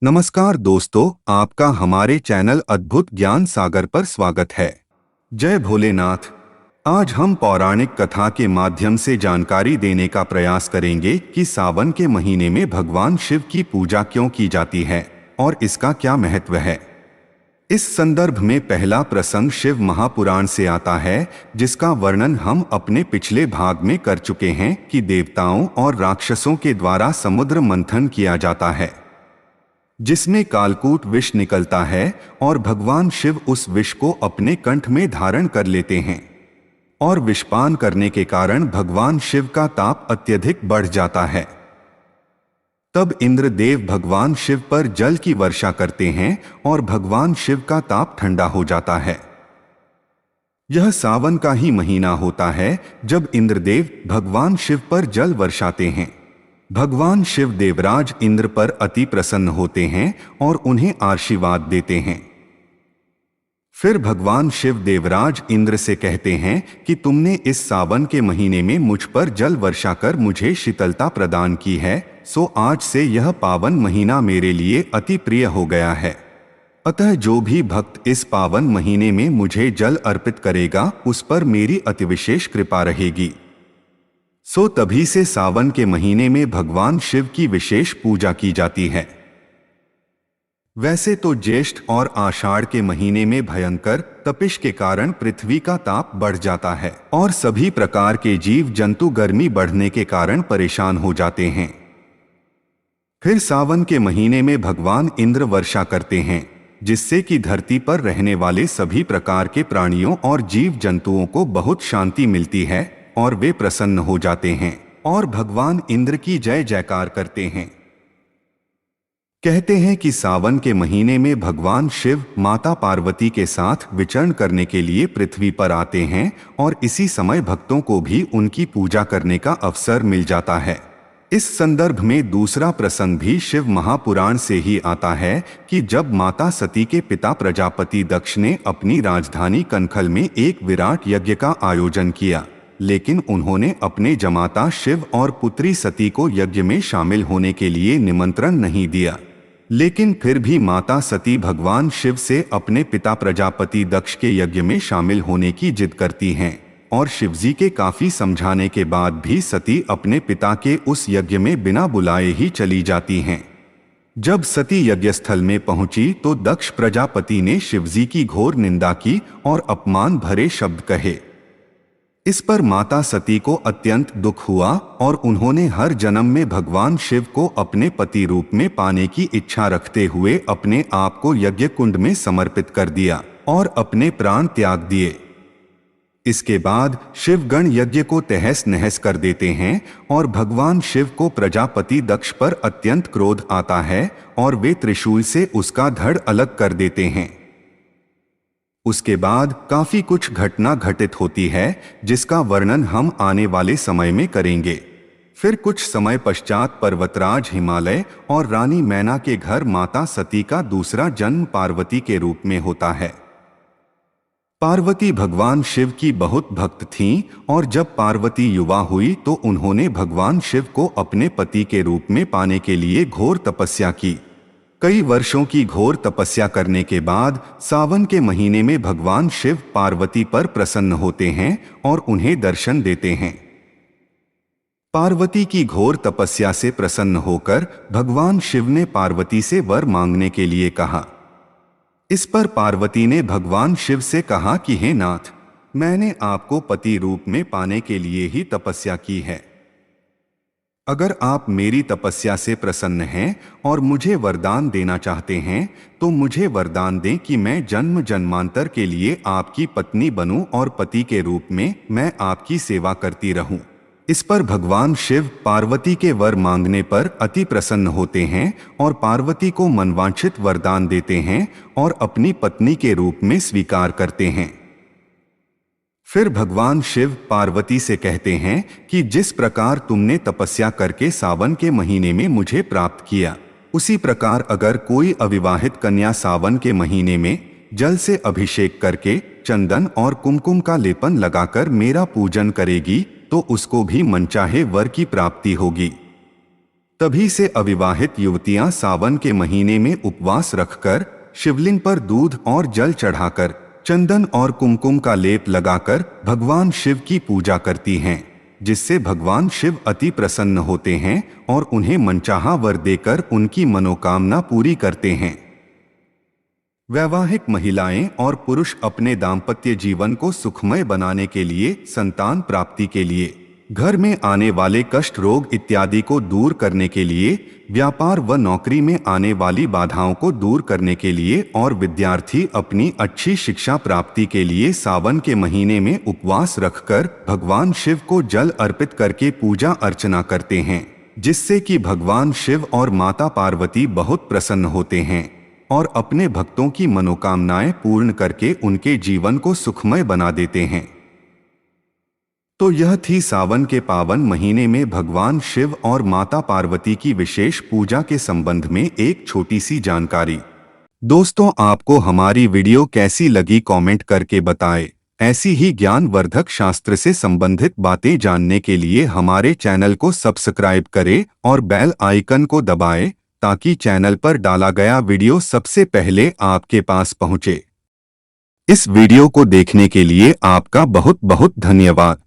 नमस्कार दोस्तों, आपका हमारे चैनल अद्भुत ज्ञान सागर पर स्वागत है। जय भोलेनाथ। आज हम पौराणिक कथा के माध्यम से जानकारी देने का प्रयास करेंगे कि सावन के महीने में भगवान शिव की पूजा क्यों की जाती है और इसका क्या महत्व है। इस संदर्भ में पहला प्रसंग शिव महापुराण से आता है, जिसका वर्णन हम अपने पिछले भाग में कर चुके हैं कि देवताओं और राक्षसों के द्वारा समुद्र मंथन किया जाता है, जिसमें कालकूट विष निकलता है और भगवान शिव उस विष को अपने कंठ में धारण कर लेते हैं और विषपान करने के कारण भगवान शिव का ताप अत्यधिक बढ़ जाता है। तब इंद्रदेव भगवान शिव पर जल की वर्षा करते हैं और भगवान शिव का ताप ठंडा हो जाता है। यह सावन का ही महीना होता है जब इंद्रदेव भगवान शिव पर जल वर्षाते हैं। भगवान शिव देवराज इंद्र पर अति प्रसन्न होते हैं और उन्हें आशीर्वाद देते हैं। फिर भगवान शिव देवराज इंद्र से कहते हैं कि तुमने इस सावन के महीने में मुझ पर जल वर्षा कर मुझे शीतलता प्रदान की है, सो आज से यह पावन महीना मेरे लिए अति प्रिय हो गया है। अतः जो भी भक्त इस पावन महीने में मुझे जल अर्पित करेगा उस पर मेरी अतिविशेष कृपा रहेगी। सो तभी से सावन के महीने में भगवान शिव की विशेष पूजा की जाती है। वैसे तो ज्येष्ठ और आषाढ़ के महीने में भयंकर तपिश के कारण पृथ्वी का ताप बढ़ जाता है और सभी प्रकार के जीव जंतु गर्मी बढ़ने के कारण परेशान हो जाते हैं। फिर सावन के महीने में भगवान इंद्र वर्षा करते हैं, जिससे कि धरती पर रहने वाले सभी प्रकार के प्राणियों और जीव जंतुओं को बहुत शांति मिलती है और वे प्रसन्न हो जाते हैं और भगवान इंद्र की जय जयकार करते हैं। कहते हैं कि सावन के महीने में भगवान शिव माता पार्वती के साथ विचरण करने के लिए पृथ्वी पर आते हैं और इसी समय भक्तों को भी उनकी पूजा करने का अवसर मिल जाता है। इस संदर्भ में दूसरा प्रसंग भी शिव महापुराण से ही आता है कि जब माता सती के पिता प्रजापति दक्ष ने अपनी राजधानी कनखल में एक विराट यज्ञ का आयोजन किया, लेकिन उन्होंने अपने जमाता शिव और पुत्री सती को यज्ञ में शामिल होने के लिए निमंत्रण नहीं दिया। लेकिन फिर भी माता सती भगवान शिव से अपने पिता प्रजापति दक्ष के यज्ञ में शामिल होने की जिद करती हैं और शिवजी के काफी समझाने के बाद भी सती अपने पिता के उस यज्ञ में बिना बुलाए ही चली जाती हैं। जब सती यज्ञस्थल में पहुंची तो दक्ष प्रजापति ने शिवजी की घोर निंदा की और अपमान भरे शब्द कहे। इस पर माता सती को अत्यंत दुख हुआ और उन्होंने हर जन्म में भगवान शिव को अपने पति रूप में पाने की इच्छा रखते हुए अपने आप को यज्ञ कुंड में समर्पित कर दिया और अपने प्राण त्याग दिए। इसके बाद शिवगण यज्ञ को तहस नहस कर देते हैं और भगवान शिव को प्रजापति दक्ष पर अत्यंत क्रोध आता है और वे त्रिशूल से उसका धड़ अलग कर देते हैं। उसके बाद काफी कुछ घटना घटित होती है, जिसका वर्णन हम आने वाले समय में करेंगे। फिर कुछ समय पश्चात पर्वतराज हिमालय और रानी मैना के घर माता सती का दूसरा जन्म पार्वती के रूप में होता है। पार्वती भगवान शिव की बहुत भक्त थीं और जब पार्वती युवा हुई तो उन्होंने भगवान शिव को अपने पति के रूप में पाने के लिए घोर तपस्या की। कई वर्षों की घोर तपस्या करने के बाद सावन के महीने में भगवान शिव पार्वती पर प्रसन्न होते हैं और उन्हें दर्शन देते हैं। पार्वती की घोर तपस्या से प्रसन्न होकर भगवान शिव ने पार्वती से वर मांगने के लिए कहा। इस पर पार्वती ने भगवान शिव से कहा कि हे नाथ, मैंने आपको पति रूप में पाने के लिए ही तपस्या की है। अगर आप मेरी तपस्या से प्रसन्न हैं और मुझे वरदान देना चाहते हैं तो मुझे वरदान दें कि मैं जन्म जन्मांतर के लिए आपकी पत्नी बनूं और पति के रूप में मैं आपकी सेवा करती रहूं। इस पर भगवान शिव पार्वती के वर मांगने पर अति प्रसन्न होते हैं और पार्वती को मनवांछित वरदान देते हैं और अपनी पत्नी के रूप में स्वीकार करते हैं। फिर भगवान शिव पार्वती से कहते हैं कि जिस प्रकार तुमने तपस्या करके सावन के महीने में मुझे प्राप्त किया, उसी प्रकार अगर कोई अविवाहित कन्या सावन के महीने में जल से अभिषेक करके चंदन और कुमकुम का लेपन लगाकर मेरा पूजन करेगी तो उसको भी मनचाहे वर की प्राप्ति होगी। तभी से अविवाहित युवतियां सावन के महीने में उपवास रखकर शिवलिंग पर दूध और जल चढ़ाकर चंदन और कुमकुम का लेप लगाकर भगवान शिव की पूजा करती हैं, जिससे भगवान शिव अति प्रसन्न होते हैं और उन्हें मनचाहा वर देकर उनकी मनोकामना पूरी करते हैं। वैवाहिक महिलाएं और पुरुष अपने दाम्पत्य जीवन को सुखमय बनाने के लिए, संतान प्राप्ति के लिए, घर में आने वाले कष्ट रोग इत्यादि को दूर करने के लिए, व्यापार व नौकरी में आने वाली बाधाओं को दूर करने के लिए और विद्यार्थी अपनी अच्छी शिक्षा प्राप्ति के लिए सावन के महीने में उपवास रखकर भगवान शिव को जल अर्पित करके पूजा अर्चना करते हैं, जिससे कि भगवान शिव और माता पार्वती बहुत प्रसन्न होते हैं और अपने भक्तों की मनोकामनाएं पूर्ण करके उनके जीवन को सुखमय बना देते हैं। तो यह थी सावन के पावन महीने में भगवान शिव और माता पार्वती की विशेष पूजा के संबंध में एक छोटी सी जानकारी। दोस्तों, आपको हमारी वीडियो कैसी लगी कमेंट करके बताएं। ऐसी ही ज्ञानवर्धक शास्त्र से संबंधित बातें जानने के लिए हमारे चैनल को सब्सक्राइब करें और बेल आइकन को दबाएं, ताकि चैनल पर डाला गया वीडियो सबसे पहले आपके पास पहुंचे। इस वीडियो को देखने के लिए आपका बहुत बहुत धन्यवाद।